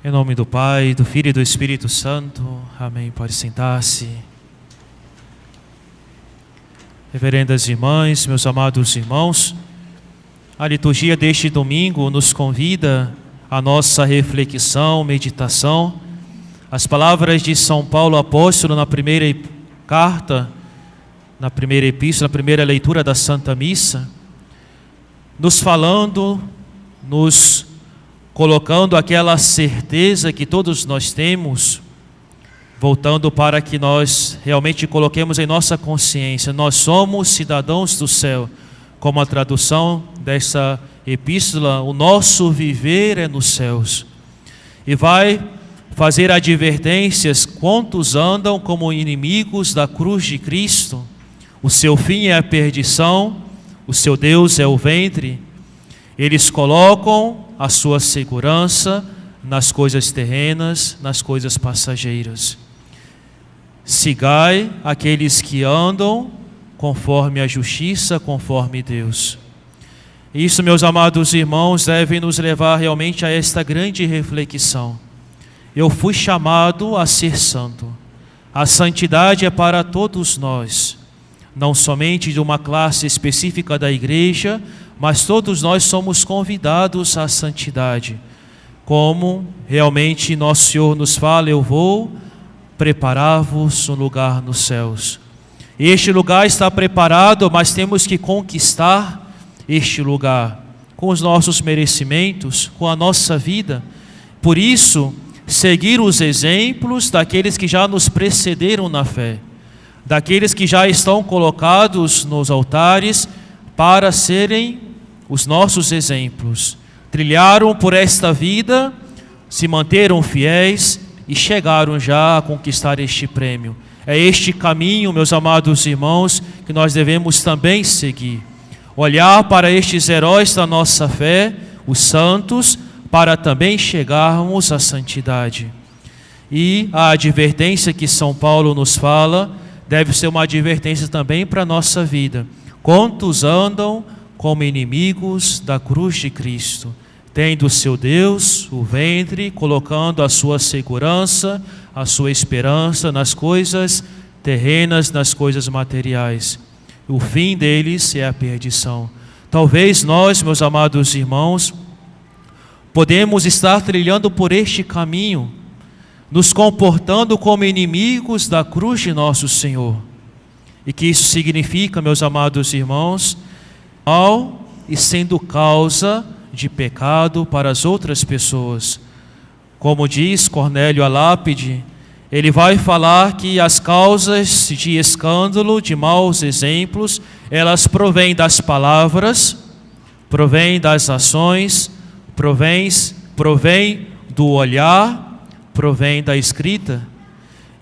Em nome do Pai, do Filho e do Espírito Santo. Amém. Pode sentar-se. Reverendas irmãs, meus amados irmãos, a liturgia deste domingo nos convida à nossa reflexão, meditação. As palavras de São Paulo apóstolo na primeira carta, na primeira epístola, na primeira leitura da Santa Missa, nos falando, nos colocando aquela certeza que todos nós temos, voltando para que nós realmente coloquemos em nossa consciência, nós somos cidadãos do céu, como a tradução dessa epístola, o nosso viver é nos céus. E vai fazer advertências: quantos andam como inimigos da cruz de Cristo, o seu fim é a perdição, o seu Deus é o ventre. Eles colocam a sua segurança nas coisas terrenas, nas coisas passageiras. Sigai aqueles que andam conforme a justiça, conforme Deus. Isso, meus amados irmãos, deve nos levar realmente a esta grande reflexão. Eu fui chamado a ser santo. A santidade é para todos nós, não somente de uma classe específica da igreja, mas todos nós somos convidados à santidade. Como realmente nosso Senhor nos fala: eu vou preparar-vos um lugar nos céus. Este lugar está preparado, mas temos que conquistar este lugar com os nossos merecimentos, com a nossa vida. Por isso, seguir os exemplos daqueles que já nos precederam na fé, daqueles que já estão colocados nos altares para serem os nossos exemplos. Trilharam por esta vida, se manteram fiéis e chegaram já a conquistar este prêmio. É este caminho, meus amados irmãos, que nós devemos também seguir. Olhar para estes heróis da nossa fé, os santos, para também chegarmos à santidade. E a advertência que São Paulo nos fala deve ser uma advertência também para a nossa vida. Quantos andam como inimigos da cruz de Cristo, tendo o seu Deus, o ventre, colocando a sua segurança, a sua esperança nas coisas terrenas, nas coisas materiais. O fim deles é a perdição. Talvez nós, meus amados irmãos, podemos estar trilhando por este caminho, nos comportando como inimigos da cruz de nosso Senhor. E que isso significa, meus amados irmãos, mal e sendo causa de pecado para as outras pessoas. Como diz Cornélio a Lápide, ele vai falar que as causas de escândalo, de maus exemplos, elas provêm das palavras, provêm das ações, provém do olhar, provém da escrita.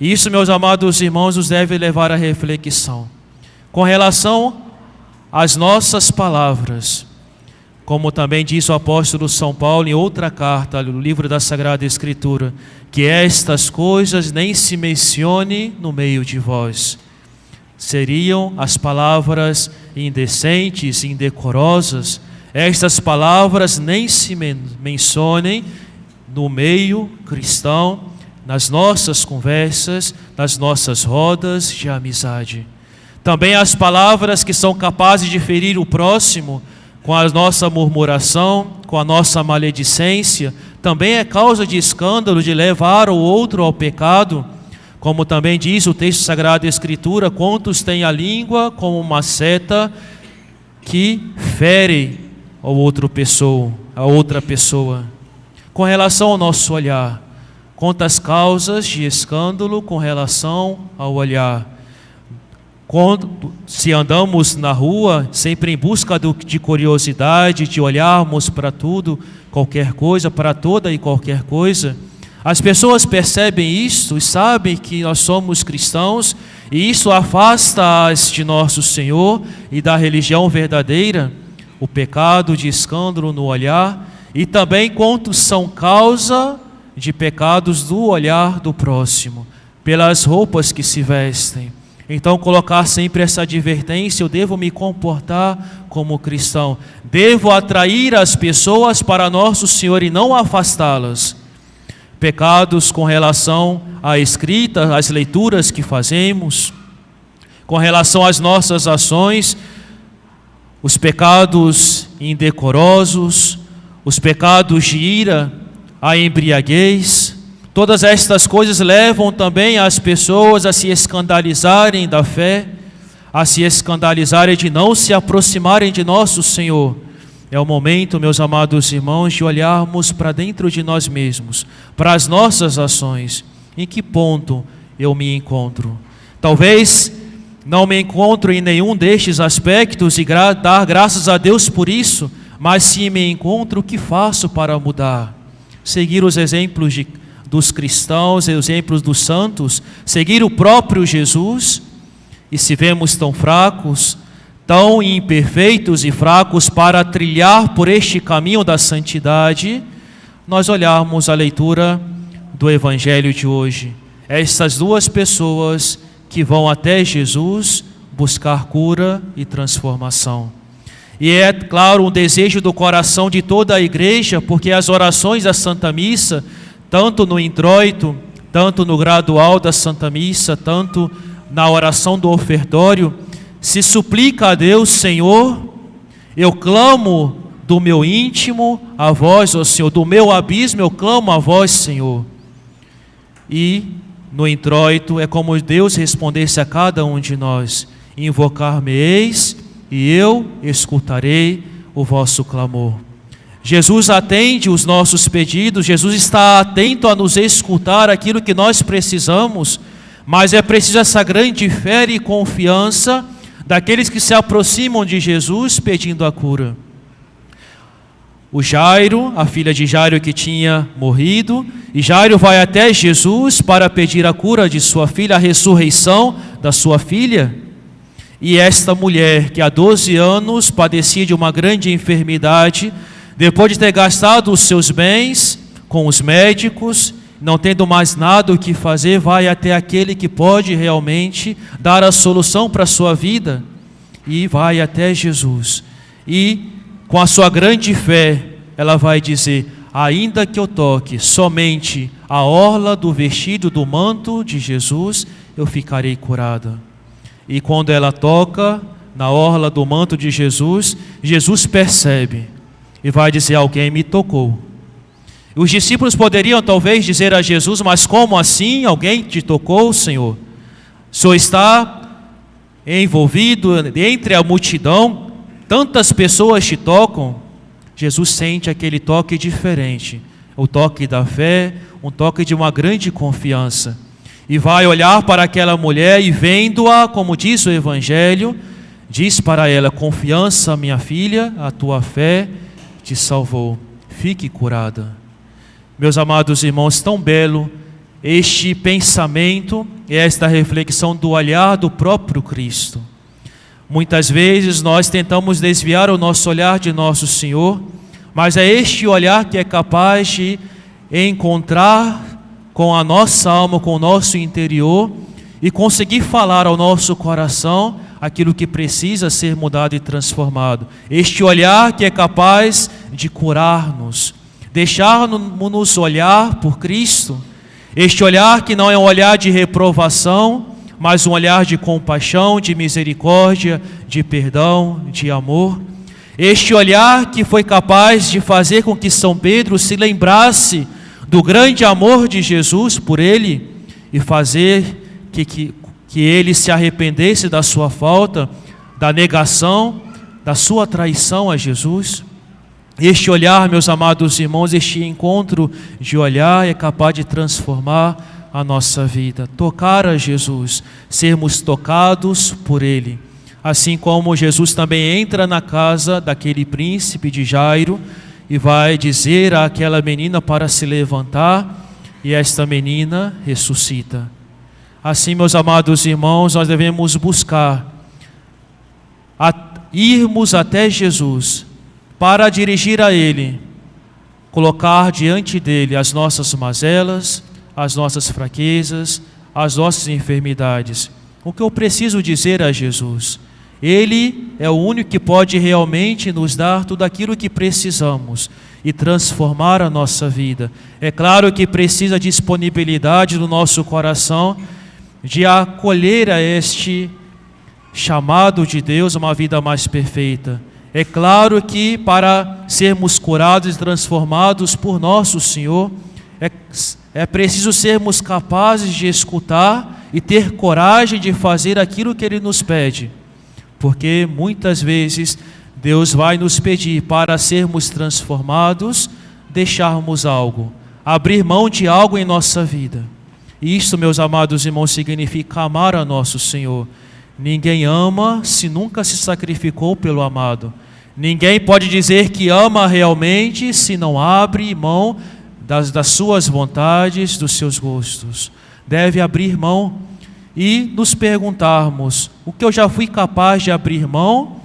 Isso, meus amados irmãos, nos deve levar à reflexão. Com relação às nossas palavras, como também diz o apóstolo São Paulo em outra carta, no livro da Sagrada Escritura, que estas coisas nem se mencione no meio de vós. Seriam as palavras indecentes, indecorosas. Estas palavras nem se mencionem no meio cristão, nas nossas conversas, nas nossas rodas de amizade. Também as palavras que são capazes de ferir o próximo, com a nossa murmuração, com a nossa maledicência, também é causa de escândalo, de levar o outro ao pecado. Como também diz o texto sagrado da Escritura: quantos têm a língua como uma seta que fere a outra pessoa. Com relação ao nosso olhar, quantas causas de escândalo com relação ao olhar. Se andamos na rua, sempre em busca de curiosidade, de olharmos para tudo, qualquer coisa, para toda e qualquer coisa, as pessoas percebem isto e sabem que nós somos cristãos, e isso afasta-as de nosso Senhor e da religião verdadeira, o pecado de escândalo no olhar, e também quantos são causa de pecados do olhar do próximo, pelas roupas que se vestem. Então, colocar sempre essa advertência: eu devo me comportar como cristão, devo atrair as pessoas para nosso Senhor e não afastá-las. pecados com relação à escrita, às leituras que fazemos, com relação às nossas ações, os pecados indecorosos, os pecados de ira, a embriaguez. Todas estas coisas levam também as pessoas a se escandalizarem da fé, a se escandalizarem de não se aproximarem de nosso Senhor. É o momento, meus amados irmãos, de olharmos para dentro de nós mesmos, para as nossas ações. Em que ponto eu me encontro? Talvez não me encontro em nenhum destes aspectos e dar graças a Deus por isso, mas se me encontro, o que faço para mudar? Seguir os exemplos dos cristãos, os exemplos dos santos, seguir o próprio Jesus. E se vemos tão fracos, tão imperfeitos e fracos para trilhar por este caminho da santidade, nós olharmos a leitura do Evangelho de hoje. Essas duas pessoas que vão até Jesus buscar cura e transformação. E é, claro, um desejo do coração de toda a igreja, porque as orações da Santa Missa, tanto no introito, tanto no gradual da Santa Missa, tanto na oração do ofertório, se suplica a Deus: Senhor, eu clamo do meu íntimo a vós, ó Senhor, do meu abismo eu clamo a vós, Senhor. E no introito é como Deus respondesse a cada um de nós: invocar-me-eis e eu escutarei o vosso clamor. Jesus atende os nossos pedidos, Jesus está atento a nos escutar aquilo que nós precisamos, mas é preciso essa grande fé e confiança daqueles que se aproximam de Jesus pedindo a cura. O Jairo, a filha de Jairo que tinha morrido, e Jairo vai até Jesus para pedir a cura de sua filha, a ressurreição da sua filha. E esta mulher que há 12 anos padecia de uma grande enfermidade, depois de ter gastado os seus bens com os médicos, não tendo mais nada o que fazer, vai até aquele que pode realmente dar a solução para a sua vida, e vai até Jesus. E com a sua grande fé, ela vai dizer: ainda que eu toque somente a orla do vestido do manto de Jesus, eu ficarei curada. E quando ela toca na orla do manto de Jesus, Jesus percebe e vai dizer: alguém me tocou. Os discípulos poderiam talvez dizer a Jesus: mas como assim? Alguém te tocou, Senhor? O Senhor está envolvido entre a multidão, tantas pessoas te tocam. Jesus sente aquele toque diferente, o toque da fé, um toque de uma grande confiança. E vai olhar para aquela mulher e, vendo-a, como diz o Evangelho, diz para ela: confiança, minha filha, a tua fé te salvou, fique curada. Meus amados irmãos, tão belo este pensamento e esta reflexão do olhar do próprio Cristo. Muitas vezes nós tentamos desviar o nosso olhar de nosso Senhor, mas é este olhar que é capaz de encontrar com a nossa alma, com o nosso interior, e conseguir falar ao nosso coração aquilo que precisa ser mudado e transformado. Este olhar que é capaz de curar-nos, deixar-nos olhar por Cristo. Este olhar que não é um olhar de reprovação, mas um olhar de compaixão, de misericórdia, de perdão, de amor. Este olhar que foi capaz de fazer com que São Pedro se lembrasse do grande amor de Jesus por ele e fazer que ele se arrependesse da sua falta, da negação, da sua traição a Jesus. Este olhar, meus amados irmãos, este encontro de olhar é capaz de transformar a nossa vida. Tocar a Jesus, sermos tocados por Ele. Assim como Jesus também entra na casa daquele príncipe de Jairo e vai dizer àquela menina para se levantar, e esta menina ressuscita. Assim, meus amados irmãos, nós devemos buscar irmos até Jesus para dirigir a Ele, colocar diante dEle as nossas mazelas, as nossas fraquezas, as nossas enfermidades. O que eu preciso dizer a Jesus? Ele é o único que pode realmente nos dar tudo aquilo que precisamos e transformar a nossa vida. É claro que precisa de disponibilidade do nosso coração de acolher a este chamado de Deus a uma vida mais perfeita. É claro que para sermos curados e transformados por nosso Senhor, é preciso sermos capazes de escutar e ter coragem de fazer aquilo que Ele nos pede. Porque muitas vezes Deus vai nos pedir para sermos transformados, deixarmos algo, abrir mão de algo em nossa vida. E isto, meus amados irmãos, significa amar a nosso Senhor. Ninguém ama se nunca se sacrificou pelo amado. Ninguém pode dizer que ama realmente se não abre mão das suas vontades, dos seus gostos. Deve abrir mão e nos perguntarmos: o que eu já fui capaz de abrir mão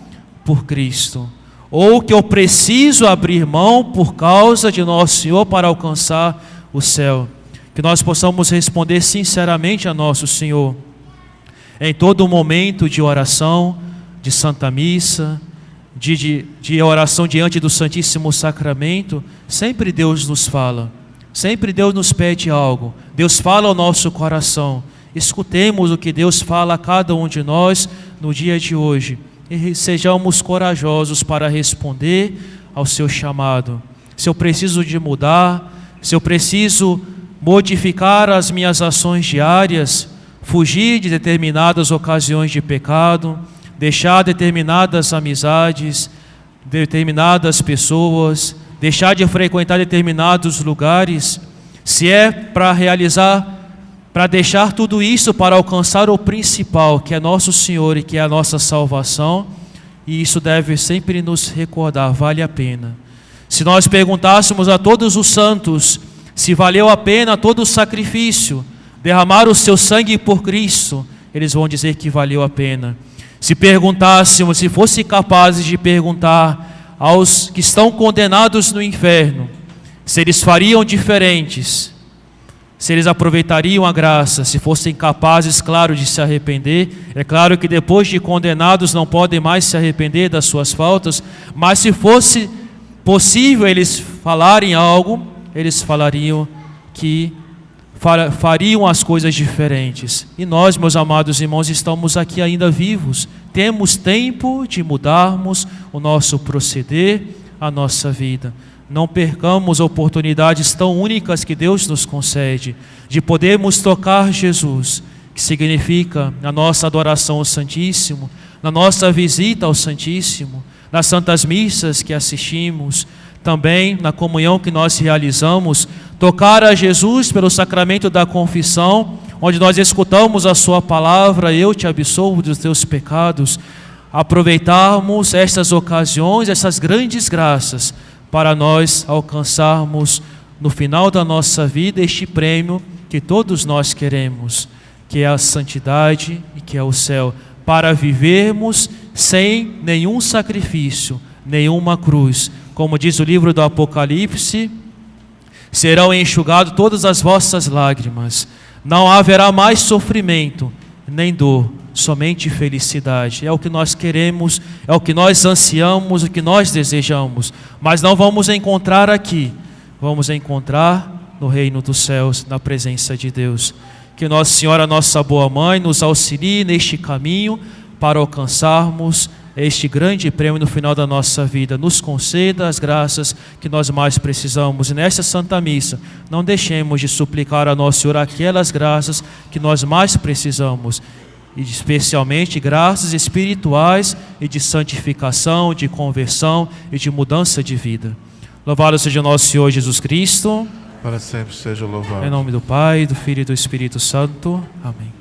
por Cristo? Ou o que eu preciso abrir mão por causa de nosso Senhor para alcançar o céu? Que nós possamos responder sinceramente a nosso Senhor. Em todo momento de oração, de Santa Missa, de oração diante do Santíssimo Sacramento, sempre Deus nos fala, sempre Deus nos pede algo, Deus fala ao nosso coração. Escutemos o que Deus fala a cada um de nós no dia de hoje e sejamos corajosos para responder ao seu chamado. Se eu preciso de mudar, se eu preciso modificar as minhas ações diárias, fugir de determinadas ocasiões de pecado, deixar determinadas amizades, determinadas pessoas, deixar de frequentar determinados lugares, se é para deixar tudo isso para alcançar o principal, que é nosso Senhor e que é a nossa salvação, e isso deve sempre nos recordar, vale a pena. Se nós perguntássemos a todos os santos se valeu a pena todo o sacrifício, derramar o seu sangue por Cristo, eles vão dizer que valeu a pena. Se perguntássemos, se fossem capazes de perguntar aos que estão condenados no inferno, se eles fariam diferentes, se eles aproveitariam a graça, se fossem capazes, claro, de se arrepender. É claro que depois de condenados não podem mais se arrepender das suas faltas, mas se fosse possível eles falarem algo, eles falariam que fariam as coisas diferentes. E nós, meus amados irmãos, estamos aqui ainda vivos. Temos tempo de mudarmos o nosso proceder, a nossa vida. Não percamos oportunidades tão únicas que Deus nos concede, de podermos tocar Jesus, que significa na nossa adoração ao Santíssimo, na nossa visita ao Santíssimo, nas santas missas que assistimos, também na comunhão que nós realizamos, tocar a Jesus pelo sacramento da confissão, onde nós escutamos a sua palavra: eu te absolvo dos teus pecados. Aproveitarmos estas ocasiões, essas grandes graças, para nós alcançarmos no final da nossa vida este prêmio que todos nós queremos, que é a santidade e que é o céu, para vivermos sem nenhum sacrifício, nenhuma cruz. Como diz o livro do Apocalipse: serão enxugadas todas as vossas lágrimas, não haverá mais sofrimento, nem dor, somente felicidade. É o que nós queremos, é o que nós ansiamos, o que nós desejamos, mas não vamos encontrar aqui, vamos encontrar no reino dos céus, na presença de Deus. Que Nossa Senhora, nossa boa mãe, nos auxilie neste caminho para alcançarmos este grande prêmio no final da nossa vida. Nos conceda as graças que nós mais precisamos. E nesta Santa Missa, não deixemos de suplicar a Nosso Senhor aquelas graças que nós mais precisamos, e especialmente graças espirituais e de santificação, de conversão e de mudança de vida. Louvado seja nosso Senhor Jesus Cristo. Para sempre seja louvado. Em nome do Pai, do Filho e do Espírito Santo. Amém.